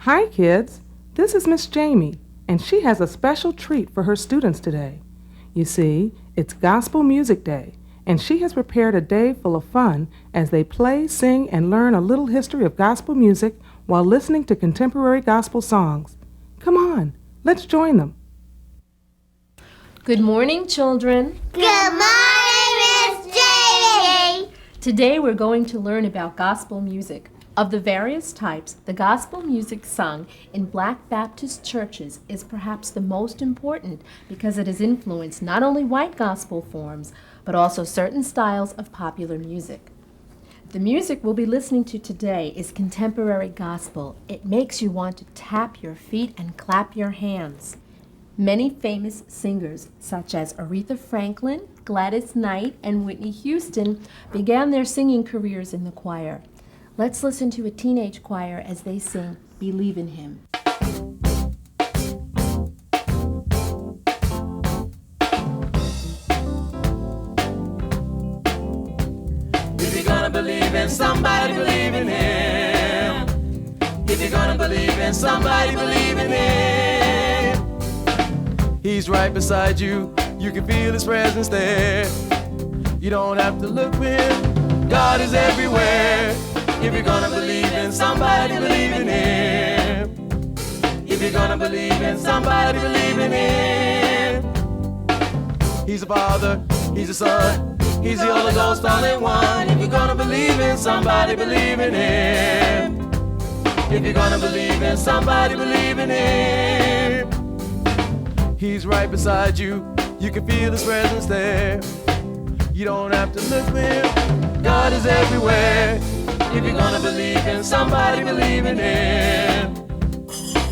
Hi, kids. This is Miss Jamie, and she has a special treat for her students today. You see, it's Gospel Music Day, and she has prepared a day full of fun as they play, sing, and learn a little history of gospel music while listening to contemporary gospel songs. Come on, let's join them. Good morning, children. Good morning, Miss Jamie. Today we're going to learn about gospel music. Of the various types, the gospel music sung in Black Baptist churches is perhaps the most important because it has influenced not only white gospel forms, but also certain styles of popular music. The music we'll be listening to today is contemporary gospel. It makes you want to tap your feet and clap your hands. Many famous singers, such as Aretha Franklin, Gladys Knight, and Whitney Houston, began their singing careers in the choir. Let's listen to a teenage choir as they sing Believe in Him. If you're gonna believe in somebody, believe in Him. If you're gonna believe in somebody, believe in Him. He's right beside you, you can feel His presence there. You don't have to look for Him, God is everywhere. If you're gonna believe in somebody, believe in Him. If you're gonna believe in somebody, believe in Him. He's a Father, He's a Son, He's the Holy Ghost, all in one. If you're gonna believe in somebody, believe in Him. If you're gonna believe in somebody, believe in Him. He's right beside you, you can feel His presence there. You don't have to look for Him, God is everywhere. If you're gonna believe in somebody, believe in Him.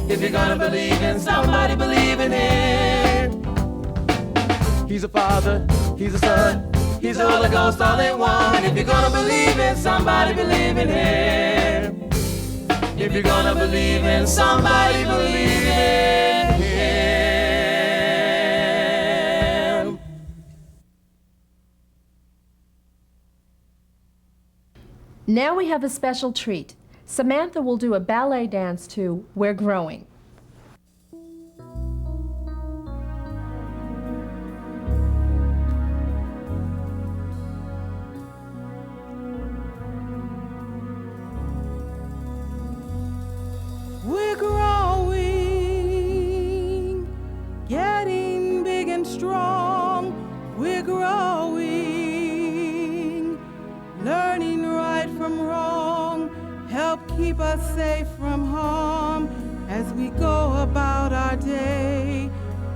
If you're gonna believe in somebody, believe in Him. He's a Father, He's a Son, He's the Holy Ghost, all in one. If you're gonna believe in somebody, believe in Him. If you're gonna believe in somebody, believe in Him. Now we have a special treat. Samantha will do a ballet dance to We're Growing. We're growing, getting big and strong. We're growing, learning right from wrong. Help keep us safe from harm as we go about our day.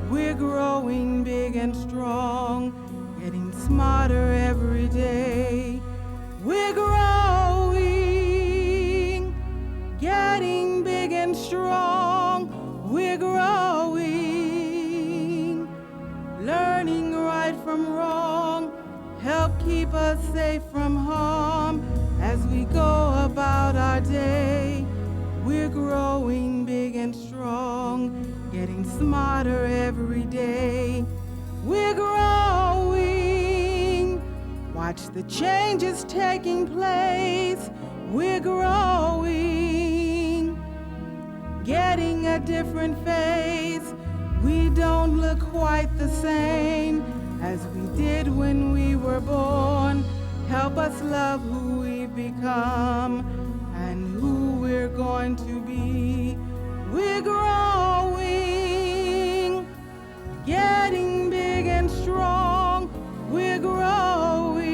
We're growing big and strong, getting smarter every day. We're growing, getting big and strong. We're growing, learning right from wrong. Help keep us safe from harm as we go about our day. We're growing big and strong, getting smarter every day. We're growing, watch the changes taking place. We're growing, getting a different face. We don't look quite the same as we did when we were born. Help us love who we've become and who we're going to be. We're growing, getting big and strong. We're growing,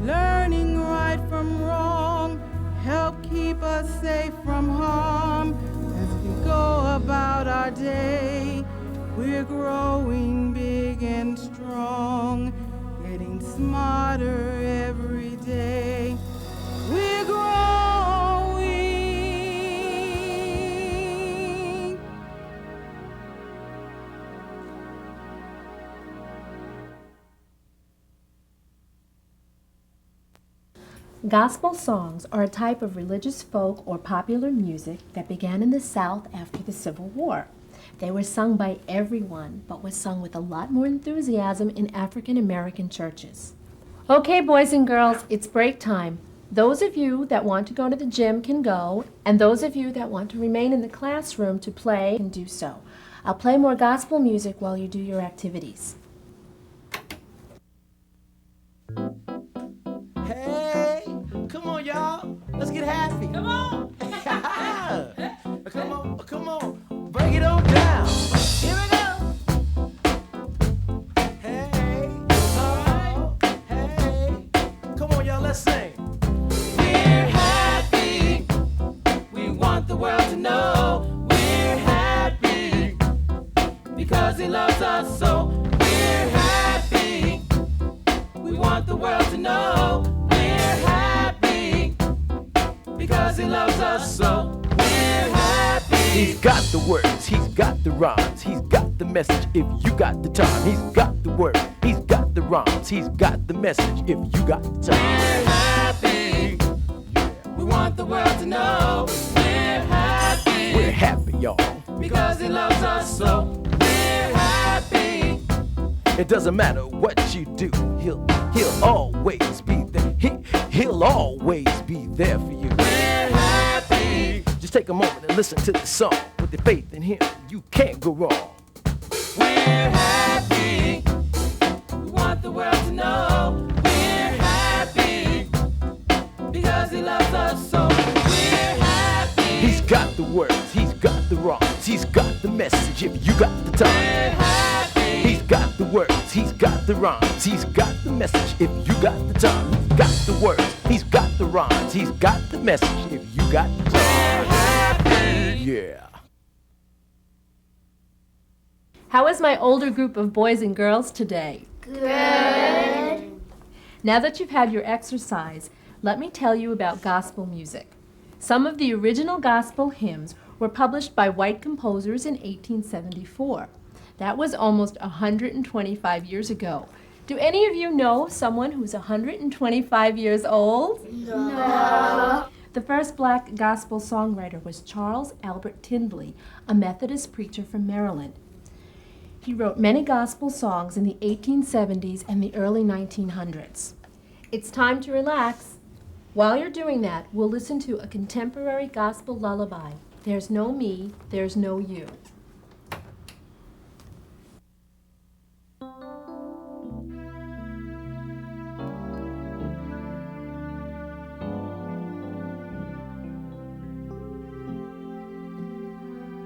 learning right from wrong. Help keep us safe from harm as we go about our day. We're growing big and strong, getting smarter every day. We're growing. Gospel songs are a type of religious folk or popular music that began in the South after the Civil War. They were sung by everyone, but was sung with a lot more enthusiasm in African American churches. Okay, boys and girls, it's break time. Those of you that want to go to the gym can go, and those of you that want to remain in the classroom to play can do so. I'll play more gospel music while you do your activities. Hey, come on, y'all. Let's get happy. Come on. Come on. Break it on down. Here we go. Hey, oh, hey. Come on, y'all, let's sing. We're happy. We want the world to know. We're happy because He loves us so. We're happy. We want the world to know. We're happy because He loves us so. We're happy. He's got the words, He's got the rhymes, He's got the message if you got the time. He's got the words, He's got the rhymes, He's got the message if you got the time. We're happy. We want the world to know. We're happy. We're happy, y'all, because He loves us so. We're happy. It doesn't matter what you do, He'll always be there. He'll always be there for you. We're happy. Just take a moment and listen to this song. With your faith in Him, you can't go wrong. We're happy. We want the world to know. We're happy because He loves us so. We're happy. He's got the words, He's got the rhymes, He's got the message if you got the time. We're happy. He's got the words, He's got the rhymes, He's got the message if you got the time. He's got the words, He's got the rhymes, He's got the message if you got the time. We're happy. Yeah. How is my older group of boys and girls today? Good. Now that you've had your exercise, let me tell you about gospel music. Some of the original gospel hymns were published by white composers in 1874. That was almost 125 years ago. Do any of you know someone who's 125 years old? No. The first black gospel songwriter was Charles Albert Tindley, a Methodist preacher from Maryland. He wrote many gospel songs in the 1870s and the early 1900s. It's time to relax. While you're doing that, we'll listen to a contemporary gospel lullaby. There's no me, there's no you.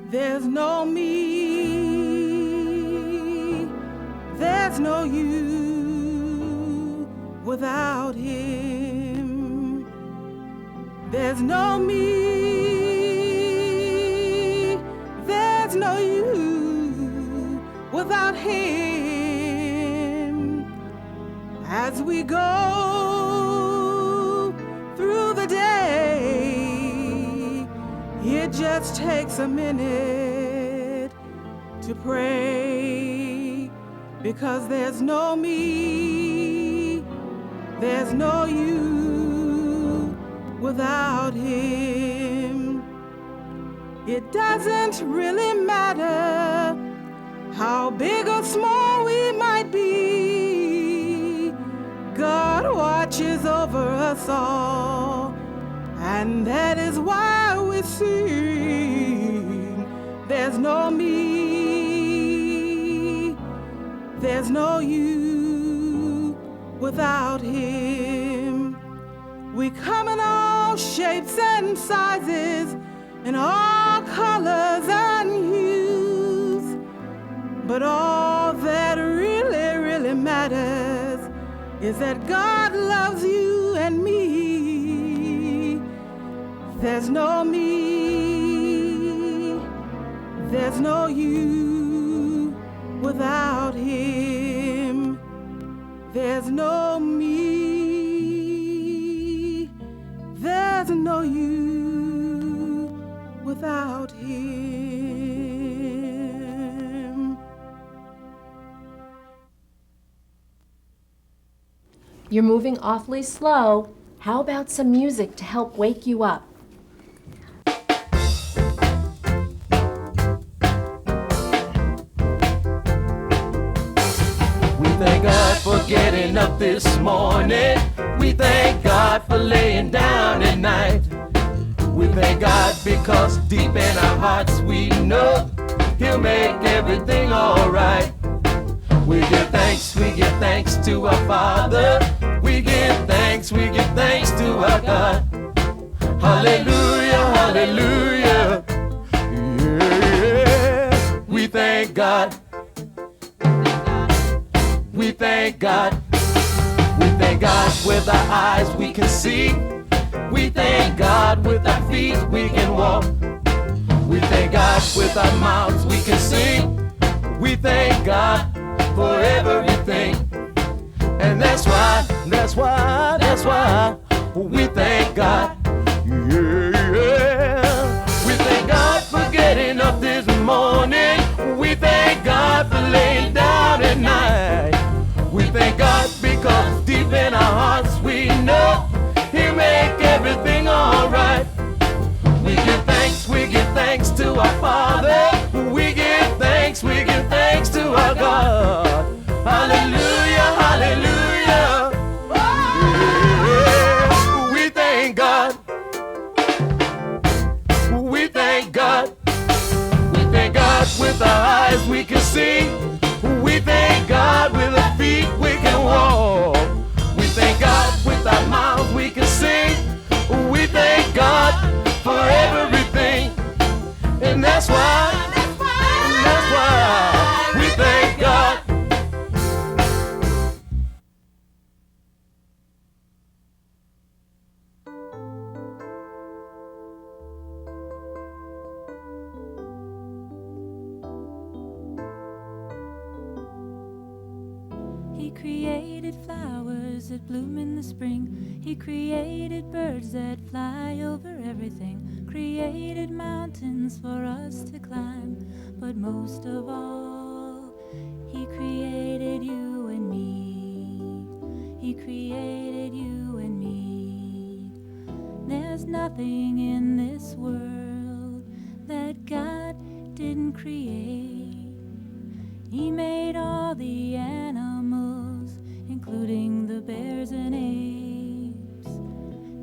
There's no me, there's no you without Him. There's no me, there's no you without Him. As we go through the day, it just takes a minute to pray, because there's no me, there's no you without Him. It doesn't really matter how big or small we might be, God watches over us all, and that is why we sing. There's no me, there's no you without Him. We come in all shapes and sizes, in all colors and hues, but all that really, really matters is that God loves you and me. There's no me, there's no you without Him. There's no me, there's no you without Him. You're moving awfully slow. How about some music to help wake you up? We thank God for getting up this morning. We thank God God for laying down at night. We thank God because deep in our hearts we know He'll make everything alright. We give thanks to our Father. We give thanks to our God. Hallelujah, hallelujah. Yeah. We thank God. We thank God. We thank God with our eyes we can see. We thank God with our feet we can walk. We thank God with our mouths we can sing. We thank God for everything. And that's why we thank God. Yeah. We thank God for getting up this morning. We thank God for laying down at night. We thank God because deep in our hearts we know He'll make everything alright. We give thanks to our Father. We give thanks to our God. Hallelujah, hallelujah. Yeah. We thank God. We thank God. We thank God with our eyes we can see. We thank God with our feet we can walk. We thank God with our mouths we can sing. We thank God for everything. And that's why we thank God. He created flowers that bloom in the spring. He created birds that fly over everything. Created mountains for us to climb. But most of all, He created you and me. He created you and me. There's nothing in this world that God didn't create. He made all the animals, including the bears and apes.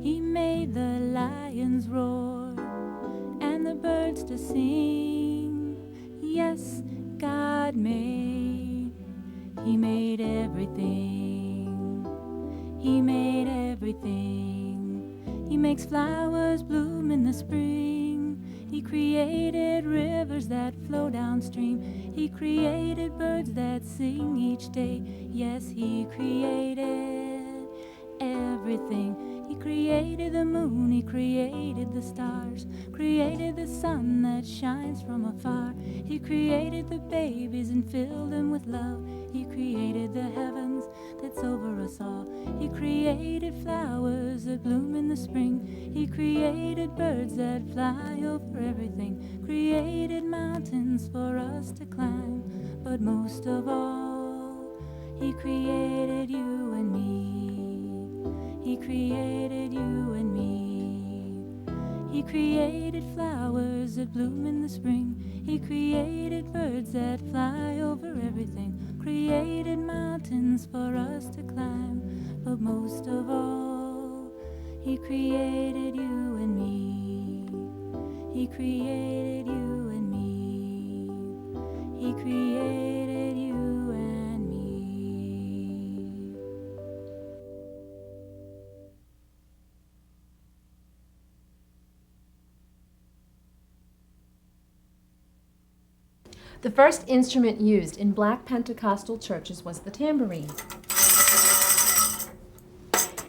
He made the lions roar and the birds to sing. Yes, God made. He made everything. He made everything. He makes flowers bloom in the spring. He created rivers that flow downstream. He created birds that sing each day. Yes, He created everything. He created the moon, He created the stars, created the sun that shines from afar. He created the babies and filled them with love. He created the heavens that's over us all. He created flowers that bloom in the spring. He created birds that fly over everything. Created mountains for us to climb. But most of all, He created you and me. He created you and me. He created flowers that bloom in the spring. He created birds that fly over everything. Created mountains for us to climb. But most of all, He created you and me. He created you and me. He created you and me. The first instrument used in Black Pentecostal churches was the tambourine.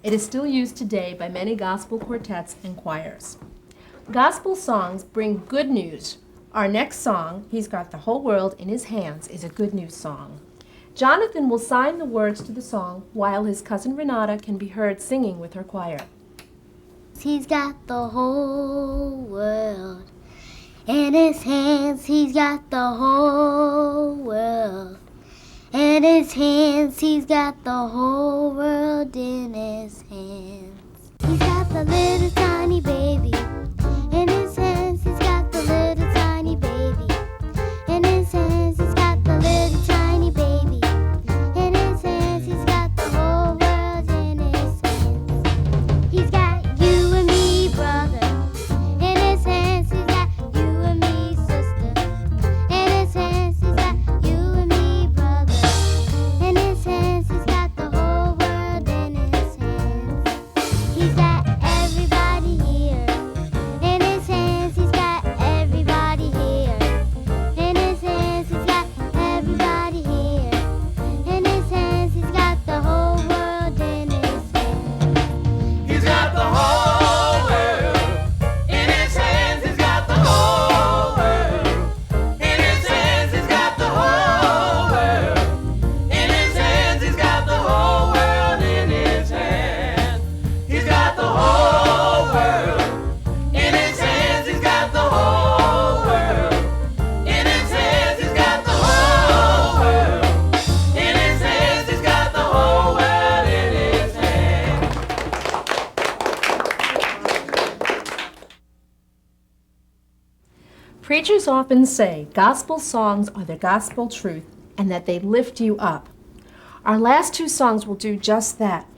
It is still used today by many gospel quartets and choirs. Gospel songs bring good news. Our next song, He's Got the Whole World in His Hands, is a good news song. Jonathan will sign the words to the song while his cousin Renata can be heard singing with her choir. He's got the whole world in His hands. He's got the whole world in His hands. He's got the whole world in His hands. He's got the little tiny baby in His hands. He's got the little tiny baby in His hands. He's got the little tiny baby in His hands. He's got the whole world in His hands. He's Preachers often say gospel songs are the gospel truth and that they lift you up. Our last two songs will do just that.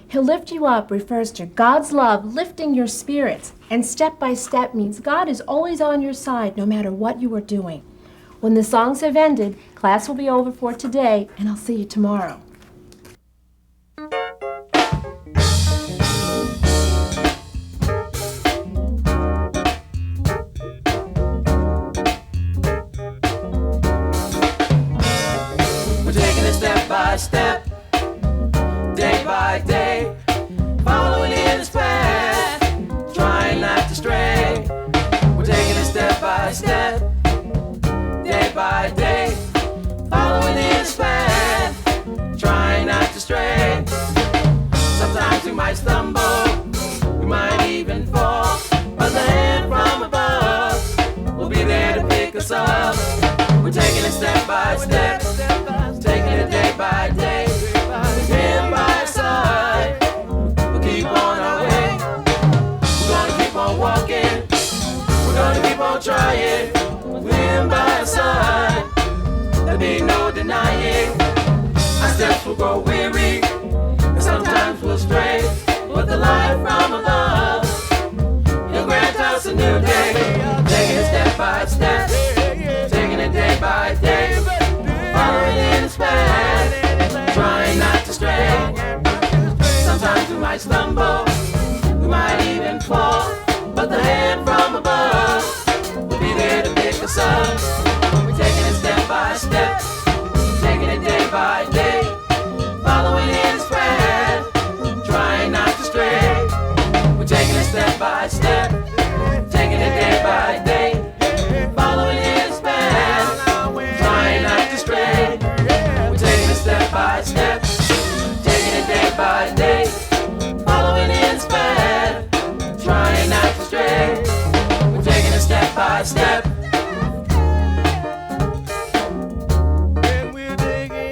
He'll Lift You Up refers to God's love lifting your spirits, and Step by Step means God is always on your side no matter what you are doing. When the songs have ended, class will be over for today, and I'll see you tomorrow. We're taking it step by step, day by day, following in His path, trying not to stray. We're taking it step by step, day by day, following in His path, trying not to stray. Sometimes we might stumble, we might even fall, but the hand from above will be there to pick us up. We're taking it step by step, taking it day by day, with Him by our side. We'll keep on our way. We're gonna keep on walking. We're gonna keep on trying. With Him by our side, there'll be no denying. Our steps will grow weary, and sometimes we'll stray, but the light from above, He'll grant us a new day. Taking it step by step, taking it day by day, following in His path, trying not to stray. Sometimes we might stumble, we might even fall, but the hand from above will be there to pick us up. We're taking it step by step, taking it day by day, following in His path, trying not to stray. We're taking it step by step, taking it day by day, following His path, trying not to stray. We're taking it step by step, taking it day by day, following His path, trying not to stray. We're taking it step by step. And we're digging,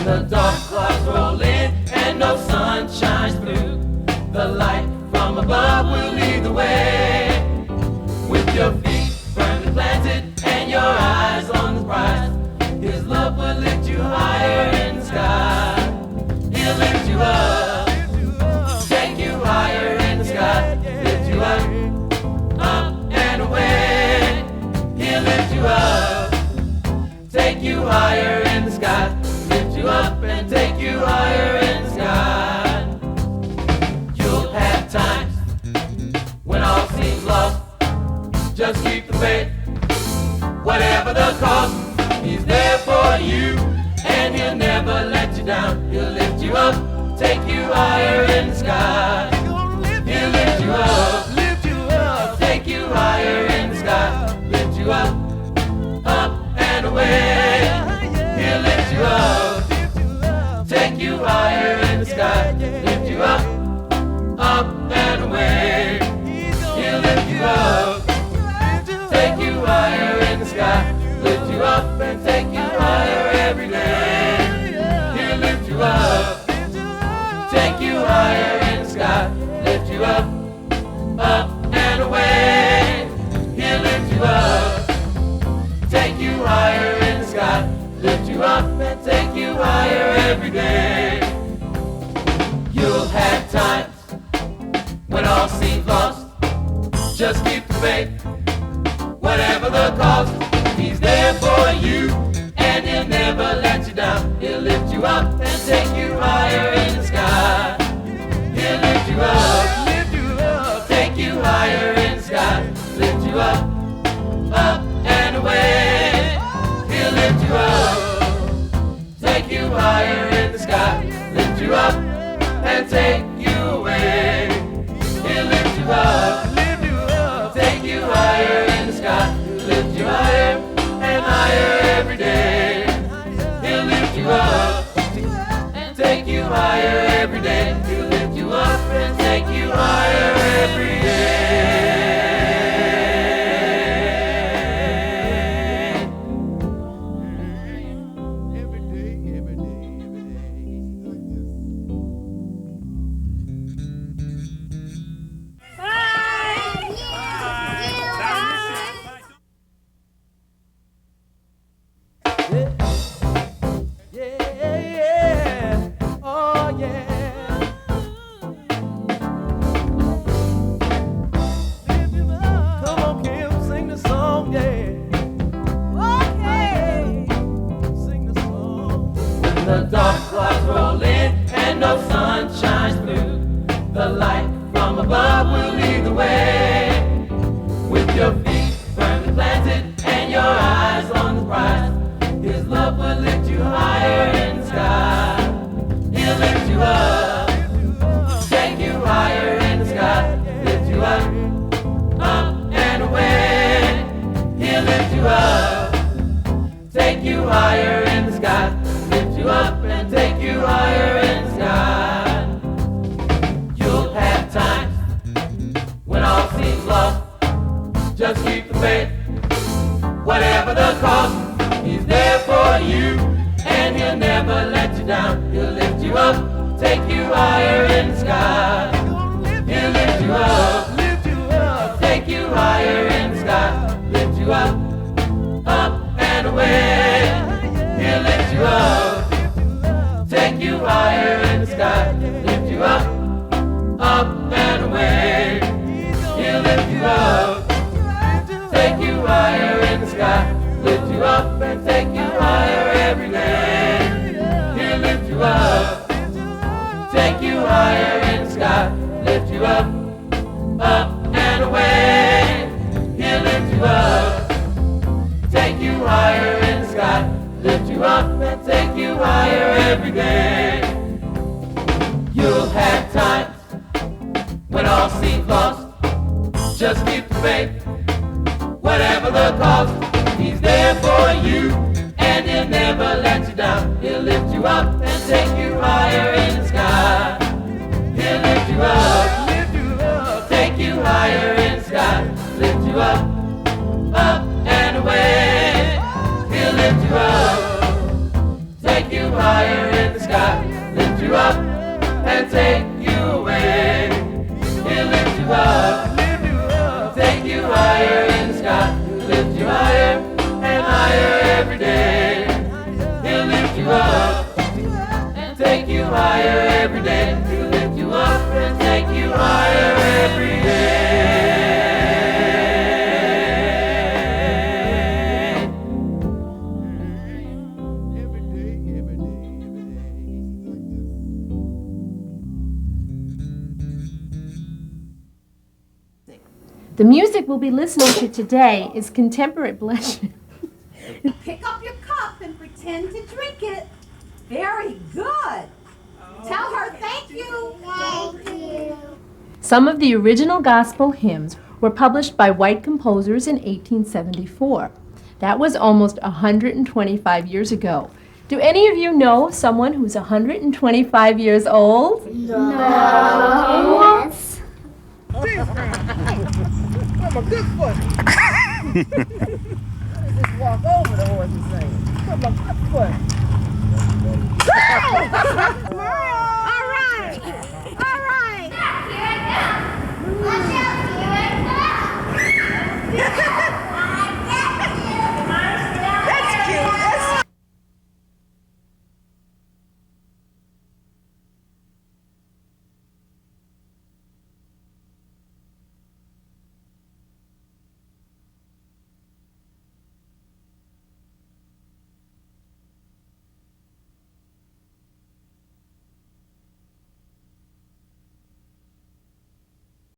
the dark clouds roll in and no sun shines through, the light from above will lead the way. With your feet firmly planted and your eyes on the prize, His love will lift you higher in the sky. He'll lift you up, take you higher in the sky, lift you up and away. He'll lift you up, take you higher in the sky, lift you up and take you higher in the sky. You'll have times when all seems lost, just keep the faith, whatever the cost. He's there for you, and He'll never let you down. He'll lift you up, take you higher in the sky. He'll lift you up, take you higher in the sky, lift you up and away. He'll lift you up, take you higher in the sky, lift you up and away. He'll lift you up, take you higher in the sky, lift you up and take you higher every day. He'll lift you up, take you higher in the sky, lift you up and away. He'll lift you up, take you higher in the sky, lift you up and take you higher every day. You'll have times when all seems lost, just keep the faith, whatever the cost. He's He's there for you, and he'll never let you down. He'll lift you up and take you higher in the sky. He'll lift you up, take you higher in the sky. Lift you up, up and away. He'll lift you up, take you higher in the sky. Lift you up and take you away. He'll lift you up, take you higher in the sky. He'll lift you higher and higher every day. He'll lift you up and take you higher every day. He'll lift you up and take you higher every day. The dark clouds roll in and no sun shines through. The light from above will lead the way. With your feet firmly planted and your eyes on the prize, His love will lift you higher in the sky. He'll lift you up, take you higher in the sky. Lift you up and away. He'll lift you up, take you higher in the sky. Lift you up and take you higher in the sky. You'll have times when all seems lost. Just keep the faith, whatever the cost. He's there for you, and He'll never let you down. He'll lift you up, take you higher in the sky. He'll lift you up, take you higher in the sky. Lift you up and away. He'll lift you up, take you higher in the sky. Lift you up and away. He'll lift you up, take you higher in the sky. Lift you up and take you higher every day. He'll lift you up, take you higher in the sky. Lift you up and away. He'll lift you up, take you higher in the sky. Lift you up and take you higher every day. You'll have times when all seems lost. Just keep the faith, whatever the cost. He's there for you, and He'll never let you down. He'll lift you up and take you higher in the sky. He'll lift you up, take you higher in the sky. Lift you up and away. He'll lift you up, take you higher in the sky. Lift you up and take you away. He'll lift you up, take you higher in the sky. He'll lift you higher and higher every day. He'll lift you up and take you higher every day. He'll lift you up and take you higher every day. The music we'll be listening to today is contemporary blush. Pick up your cup and pretend to drink it. Very good. Tell her thank you. Thank you. Some of the original gospel hymns were published by white composers in 1874. That was almost 125 years ago. Do any of you know someone who's 125 years old? No. Yes. I'm a good foot. Just walk over the horse and sing. I'm a good foot.